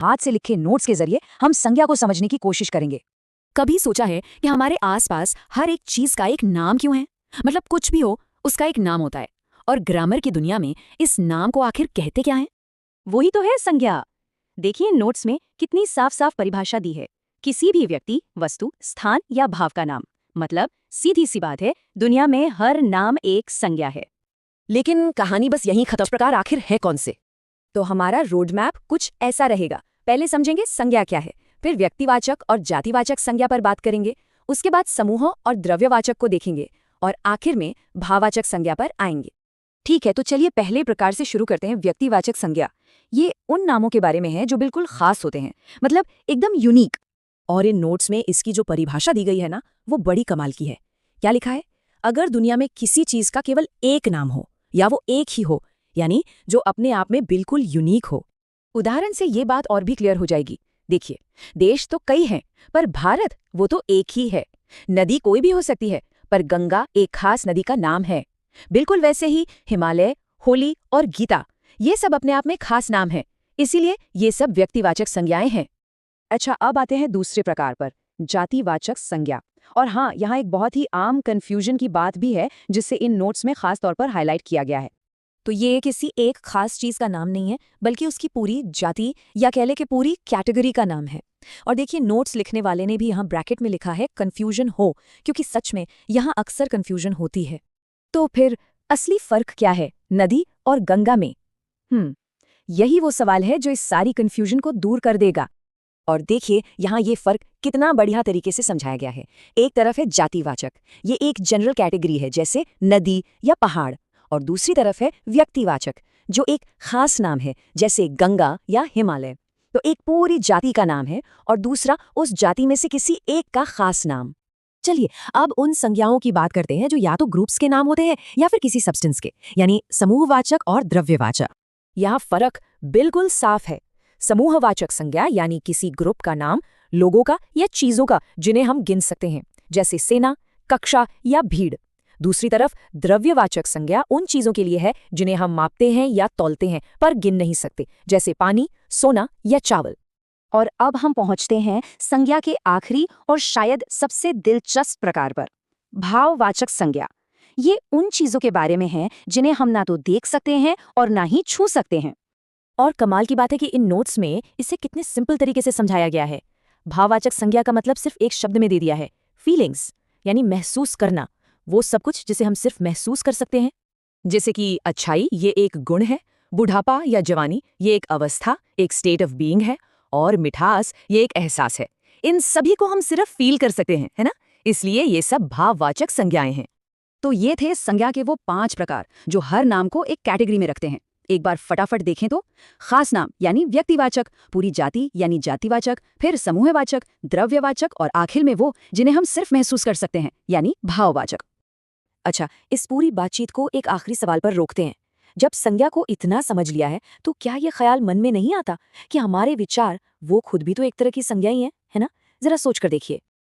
हाथ से लिखे नोट्स के जरिए हम संज्ञा को समझने की कोशिश करेंगे। कभी सोचा है कि हमारे आसपास हर एक चीज का एक नाम क्यों है? मतलब कुछ भी हो, उसका एक नाम होता है। और ग्रामर की दुनिया में इस नाम को आखिर कहते क्या है? वही तो है संज्ञा। देखिए नोट्स में कितनी साफ साफ परिभाषा दी है। किसी भी व्यक्ति, वस्तु, स्थान या भाव का नाम। मतलब सीधी सी बात है, दुनिया में हर नाम एक संज्ञा है। लेकिन कहानी बस यहीं खत्म। प्रकार आखिर है कौन से? तो हमारा रोड मैप कुछ ऐसा रहेगा। पहले समझेंगे संज्ञा क्या है, फिर व्यक्तिवाचक और जातिवाचक संज्ञा पर बात करेंगे, उसके बाद समूह और द्रव्यवाचक को देखेंगे, और आखिर में भाववाचक संज्ञा पर आएंगे। ठीक है, तो चलिए पहले प्रकार से शुरू करते हैं, व्यक्तिवाचक संज्ञा। ये उन नामों के बारे में है जो बिल्कुल खास होते हैं, मतलब एकदम यूनिक। और इन नोट्स में इसकी जो परिभाषा दी गई है ना, वो बड़ी कमाल की है। क्या लिखा है? अगर दुनिया में किसी चीज का केवल एक नाम हो, या वो एक ही हो, यानी जो अपने आप में बिल्कुल यूनिक हो। उदाहरण से ये बात और भी क्लियर हो जाएगी। देखिए, देश तो कई हैं, पर भारत वो तो एक ही है। नदी कोई भी हो सकती है, पर गंगा एक खास नदी का नाम है। बिल्कुल वैसे ही हिमालय, होली और गीता, ये सब अपने आप में खास नाम हैं। इसीलिए ये सब व्यक्तिवाचक संज्ञाएं हैं। अच्छा, अब आते हैं दूसरे प्रकार पर, जातिवाचक संज्ञा। और हाँ, यहाँ एक बहुत ही आम कन्फ्यूजन की बात भी है, जिससे इन नोट्स में खास तौर पर हाईलाइट किया गया है। तो ये किसी एक खास चीज का नाम नहीं है, बल्कि उसकी पूरी जाति या कह ले कि पूरी कैटेगरी का नाम है। और देखिए, नोट्स लिखने वाले ने भी यहाँ ब्रैकेट में लिखा है कन्फ्यूजन हो, क्योंकि सच में यहाँ अक्सर कन्फ्यूजन होती है। तो फिर असली फर्क क्या है नदी और गंगा में? यही वो सवाल है जो इस सारी कन्फ्यूजन को दूर कर देगा। और देखिए यहाँ ये फर्क कितना बढ़िया तरीके से समझाया गया है। एक तरफ है जातिवाचक, ये एक जनरल कैटेगरी है जैसे नदी या पहाड़, और दूसरी तरफ है व्यक्तिवाचक, जो एक खास नाम है जैसे गंगा या हिमालय। तो एक पूरी जाति का नाम है और दूसरा उस जाति में से किसी एक का खास नाम। चलिए अब उन संज्ञाओं की बात करते हैं जो या तो ग्रुप्स के नाम होते हैं या फिर किसी सब्सटेंस के, यानी समूहवाचक और द्रव्यवाचक। यहाँ फर्क बिल्कुल साफ है। समूहवाचक संज्ञा यानी किसी ग्रुप का नाम, लोगों का या चीजों का जिन्हें हम गिन सकते हैं, जैसे सेना, कक्षा या भीड़। दूसरी तरफ द्रव्यवाचक संज्ञा उन चीजों के लिए है जिन्हें हम मापते हैं या तौलते हैं पर गिन नहीं सकते, जैसे पानी, सोना या चावल। और अब हम पहुंचते हैं संज्ञा के आखिरी और शायद सबसे दिलचस्प प्रकार पर, भाववाचक संज्ञा। ये उन चीजों के बारे में है जिन्हें हम ना तो देख सकते हैं और ना ही छू सकते हैं। और कमाल की बात है कि इन नोट्स में इसे कितने सिंपल तरीके से समझाया गया है। भाववाचक संज्ञा का मतलब सिर्फ एक शब्द में दे दिया है, फीलिंग्स, यानी महसूस करना। वो सब कुछ जिसे हम सिर्फ महसूस कर सकते हैं, जैसे कि अच्छाई ये एक गुण है, बुढ़ापा या जवानी ये एक अवस्था, एक स्टेट ऑफ बीइंग है, और मिठास ये एक एहसास है। इन सभी को हम सिर्फ फील कर सकते हैं, है ना? इसलिए ये सब भाववाचक संज्ञाएं हैं। तो ये थे संज्ञा के वो 5 प्रकार जो हर नाम को एक कैटेगरी में रखते हैं। एक बार फटाफट देखें तो खास नाम यानी व्यक्तिवाचक, पूरी जाति यानी जातिवाचक, फिर समूहवाचक, द्रव्यवाचक, और आखिर में वो जिन्हें हम सिर्फ महसूस कर सकते हैं यानी भाववाचक। अच्छा, इस पूरी बातचीत को एक आखिरी सवाल पर रोकते हैं। जब संज्ञा को इतना समझ लिया है, तो क्या ये ख्याल मन में नहीं आता कि हमारे विचार वो खुद भी तो एक तरह की संज्ञा ही है ना? जरा सोच कर देखिए।